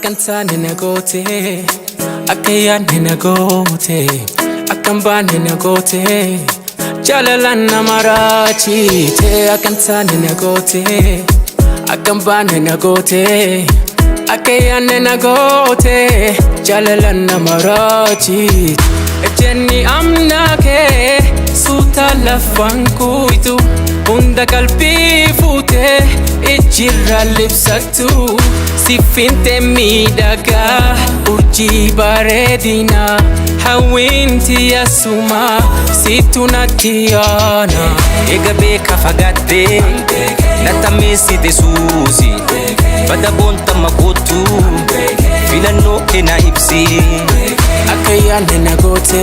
akansan nagote akayan nagote akamban nagote jalalan namarachi te akansan nagote akamban nagote akayan nagote jalalan namarachi ejeni amnake suta lafanku itu hunda kalbi fute ejirra lipsatu sifinte midaga urji baredina hawinti asuma situnatiana egabe kafagate natamisi desusi badabonta makotu Filadhu kena ipsi akayane nagote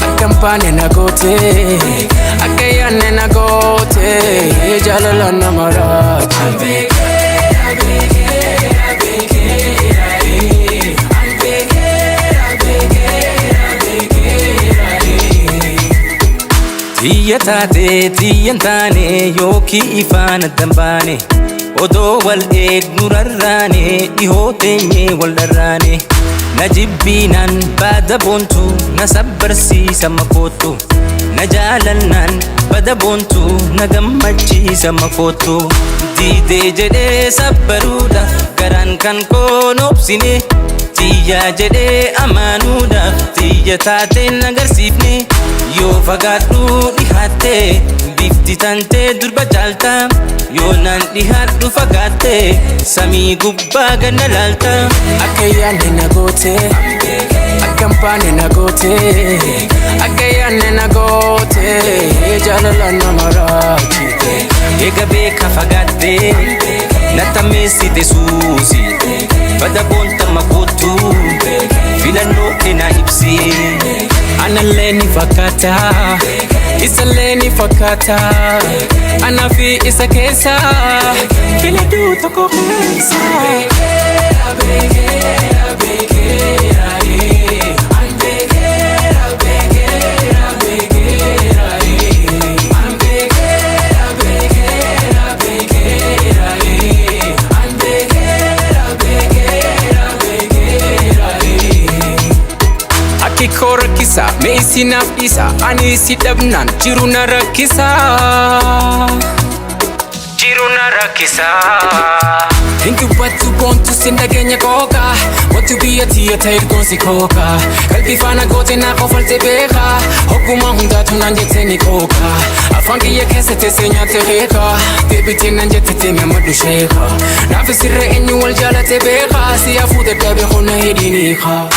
akampane nagote akayane nagote jalala namarachi Tiyatate tiyantane yoki ifana dambane odo wal ed nurarane ihotenye wal darane najibbinan badabontu nasabbarsi samakotu najalannan badabontu nagammachi samakotu dide jede sabbaruda garan kan konopsine tiya jede amanuda tiyatate nagarsifne yo fagadu dihate bifti tante durba jalta yo nan dihadu fagate sami gubba ganalalta akayane nagote akampane nagote akayane nagote jalala namarachi egabe kafagate natamisi desusi badabonta makotu Filadhu kena ipsi analeni fakata isaleni fakata anafi isakesa Filadhu tokohesa Korakisa meisi nafisa ani sidabnan jiruna rakisa Think you what you want to send again your coca what to be a theater konsi coca kalbi fana gote na kofalte beka hokuma hunda tunanje teni coca afangi ye kesete senya tereka debite nanje tete memadu sheka nafisire annual jala tebeka si afude gabe khona hidini kha